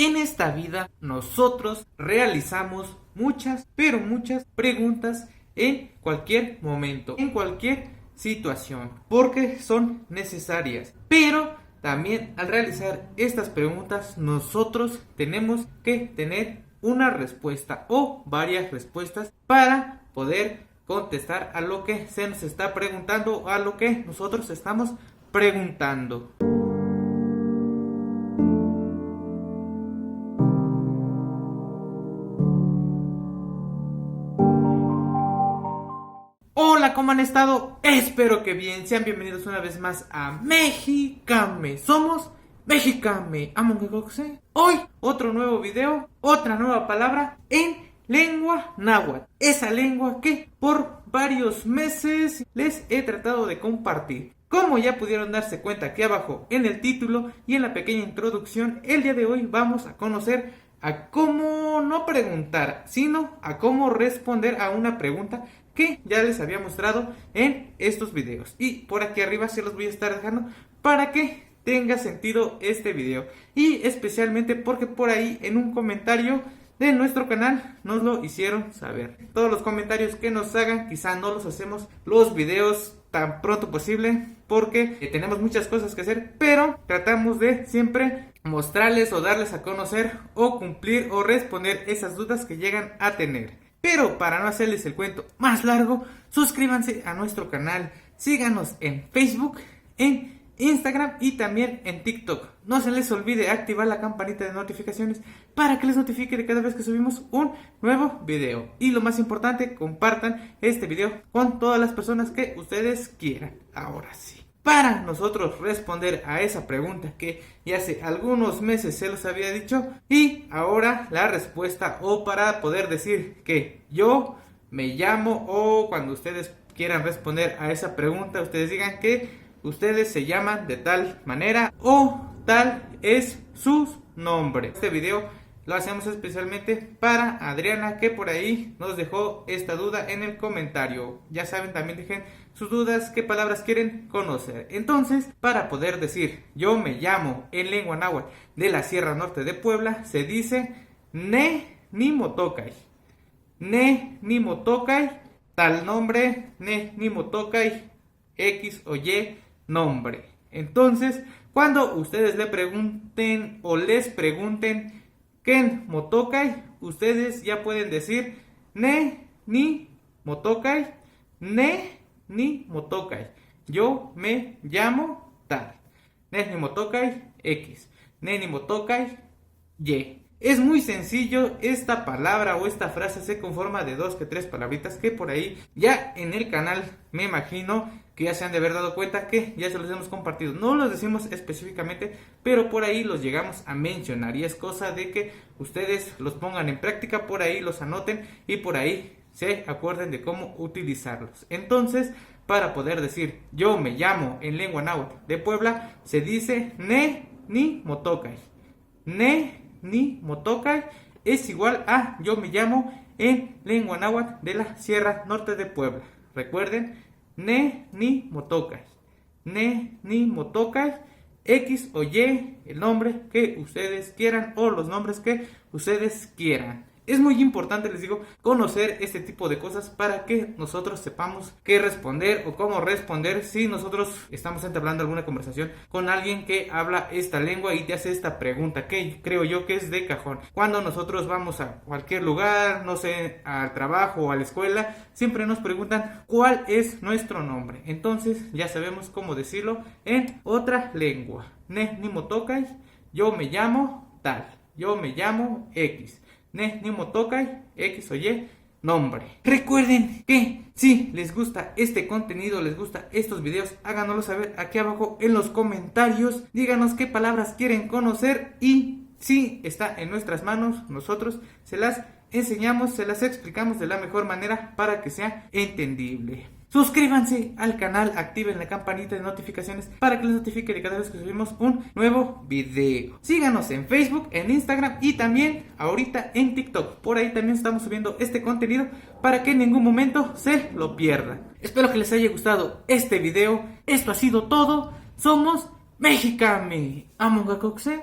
En esta vida nosotros realizamos muchas, pero muchas preguntas en cualquier momento, en cualquier situación, porque son necesarias. Pero también al realizar estas preguntas nosotros tenemos que tener una respuesta o varias respuestas para poder contestar a lo que se nos está preguntando, a lo que nosotros estamos preguntando. Hola, ¿cómo han estado? Espero que bien. Sean bienvenidos una vez más a Mexicame. Somos Mexicame. Hoy otro nuevo video, otra nueva palabra en lengua náhuatl. Esa lengua que por varios meses les he tratado de compartir. Como ya pudieron darse cuenta aquí abajo en el título y en la pequeña introducción, el día de hoy vamos a conocer a cómo no preguntar, sino a cómo responder a una pregunta que ya les había mostrado en estos videos. Y por aquí arriba se los voy a estar dejando para que tenga sentido este video. Y especialmente porque por ahí en un comentario de nuestro canal nos lo hicieron saber. Todos los comentarios que nos hagan, quizá no los hacemos los videos tan pronto posible porque tenemos muchas cosas que hacer, pero tratamos de siempre mostrarles o darles a conocer o cumplir o responder esas dudas que llegan a tener. Pero para no hacerles el cuento más largo, suscríbanse a nuestro canal, síganos en Facebook, en Instagram y también en TikTok. No se les olvide activar la campanita de notificaciones para que les notifique de cada vez que subimos un nuevo video. Y lo más importante, compartan este video con todas las personas que ustedes quieran. Ahora sí, para nosotros responder a esa pregunta que ya hace algunos meses se los había dicho, y ahora la respuesta, o para poder decir que yo me llamo, o cuando ustedes quieran responder a esa pregunta, ustedes digan que ustedes se llaman de tal manera o tal es su nombre. Este video lo hacemos especialmente para Adriana, que por ahí nos dejó esta duda en el comentario. Ya saben, también dejen sus dudas, qué palabras quieren conocer. Entonces, para poder decir yo me llamo en lengua náhuatl de la Sierra Norte de Puebla, se dice ne ni motocay. Ne ni motocay, tal nombre, ne ni motocay, X o Y nombre. Entonces, cuando ustedes le pregunten o les pregunten ¿quién motocay?, ustedes ya pueden decir ne ni motocay, ne ni motocay, yo me llamo tal, ne ni motocay X, ne ni motocay Y. Es muy sencillo, esta palabra o esta frase se conforma de 2 que 3 palabritas que por ahí ya en el canal me imagino que ya se han de haber dado cuenta que ya se los hemos compartido. No los decimos específicamente, pero por ahí los llegamos a mencionar y es cosa de que ustedes los pongan en práctica, por ahí los anoten y por ahí se acuerden de cómo utilizarlos. Entonces, para poder decir yo me llamo en lengua náhuatl de Puebla, se dice ne ni motocay. Ne ni motocay es igual a yo me llamo en lengua náhuatl de la Sierra Norte de Puebla. Recuerden, ne ni motocay, ne ni motocay, X o Y, el nombre que ustedes quieran o los nombres que ustedes quieran. Es muy importante, les digo, conocer este tipo de cosas para que nosotros sepamos qué responder o cómo responder si nosotros estamos entablando alguna conversación con alguien que habla esta lengua y te hace esta pregunta, que creo yo que es de cajón. Cuando nosotros vamos a cualquier lugar, no sé, al trabajo o a la escuela, siempre nos preguntan cuál es nuestro nombre. Entonces ya sabemos cómo decirlo en otra lengua. Ne ni motocay, yo me llamo tal, yo me llamo X. Ne ni motocay, X o Y, nombre. Recuerden que si les gusta este contenido, les gusta estos videos, háganoslo saber aquí abajo en los comentarios. Díganos qué palabras quieren conocer y si está en nuestras manos, nosotros se las enseñamos, se las explicamos de la mejor manera para que sea entendible. Suscríbanse al canal, activen la campanita de notificaciones para que les notifique de cada vez que subimos un nuevo video. Síganos en Facebook, en Instagram y también ahorita en TikTok. Por ahí también estamos subiendo este contenido para que en ningún momento se lo pierdan. Espero que les haya gustado este video. Esto ha sido todo. Somos Mexicame. Amongacoxe.